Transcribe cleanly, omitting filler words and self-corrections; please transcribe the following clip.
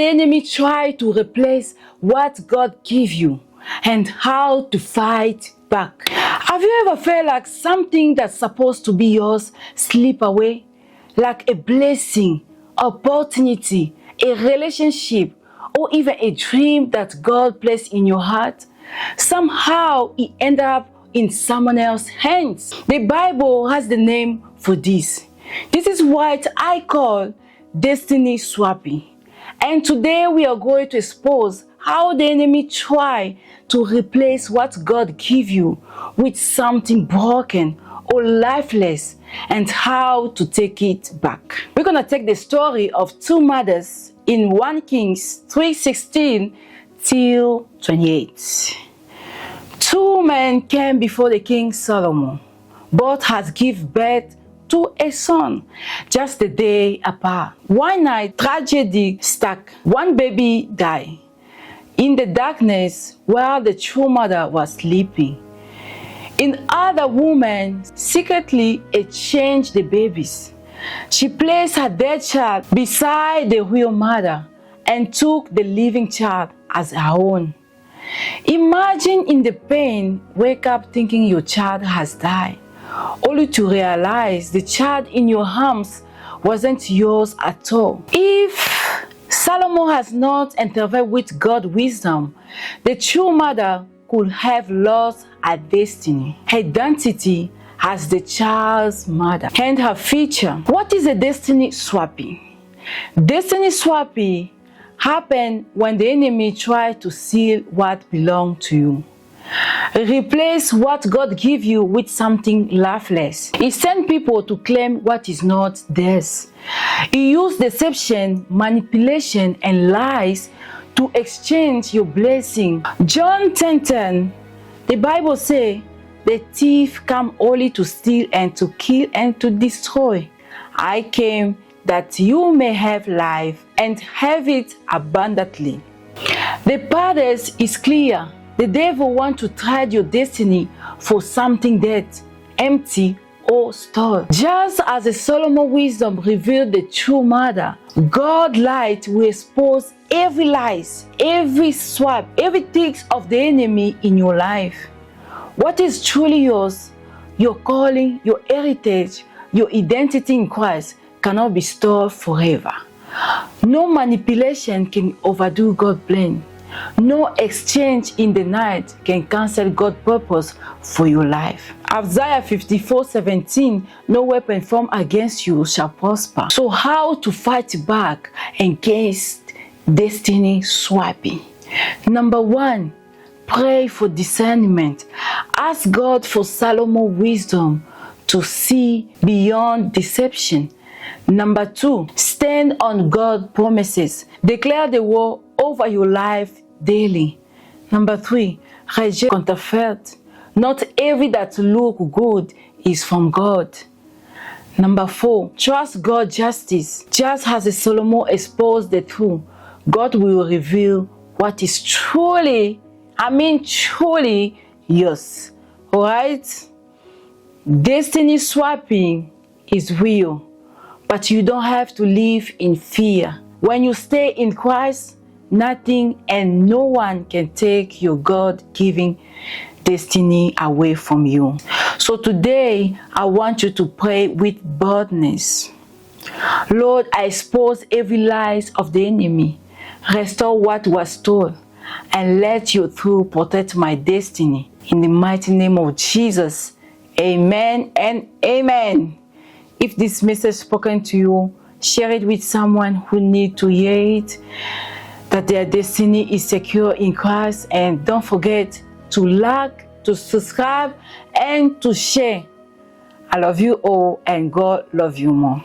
the enemy try to replace what God gave you and how to fight back. Have you ever felt like something that's supposed to be yours slip away? Like a blessing, opportunity, a relationship, or even a dream that God placed in your heart? Somehow it ended up in someone else's hands. The Bible has the name for this. This is what I call destiny swapping. And today we are going to expose how the enemy try to replace what God gave you with something broken or lifeless, and how to take it back. We're going to take the story of two mothers in 1 Kings 3:16 till 28. Two men came before the king Solomon. Both had given birth to a son just a day apart. One night, tragedy struck. One baby died in the darkness while the true mother was sleeping. Another woman secretly exchanged the babies. She placed her dead child beside the real mother and took the living child as her own. Imagine in the pain, wake up thinking your child has died, only to realize the child in your arms wasn't yours at all. If Solomon has not intervened with God's wisdom, the true mother could have lost her destiny, her identity as the child's mother, and her future. What is a destiny swapping? Destiny swapping happens when the enemy tries to steal what belongs to you. Replace what God gave you with something lifeless. He sent people to claim what is not theirs. He used deception, manipulation, and lies to exchange your blessing. John 10:10, the Bible says, the thief come only to steal and to kill and to destroy. I came that you may have life and have it abundantly. The pattern is clear. The devil wants to trade your destiny for something dead, empty, or stolen. Just as the Solomon wisdom revealed the true mother, God's light will expose every lies, every swap, every trick of the enemy in your life. What is truly yours, your calling, your heritage, your identity in Christ, cannot be stored forever. No manipulation can overdo God's plan. No exchange in the night can cancel God's purpose for your life. Isaiah 54:17, no weapon formed against you shall prosper. So how to fight back against destiny swapping? Number one, pray for discernment. Ask God for Solomon's wisdom to see beyond deception. Number two, stand on God's promises. Declare the word over your life daily. Number three, reject counterfeit. Not every that look good is from God. Number four, trust God's justice. Just as Solomon exposed the truth, God will reveal what is truly yours. Alright? Destiny swapping is real, but you don't have to live in fear. When you stay in Christ, nothing and no one can take your God-given destiny away from you. So today, I want you to pray with boldness. Lord, I expose every lies of the enemy. Restore what was stolen, and let your truth protect my destiny. In the mighty name of Jesus, amen and amen. If this message spoken to you, share it with someone who needs to hear it, that their destiny is secure in Christ. And don't forget to like, to subscribe, and to share. I love you all, and God love you more.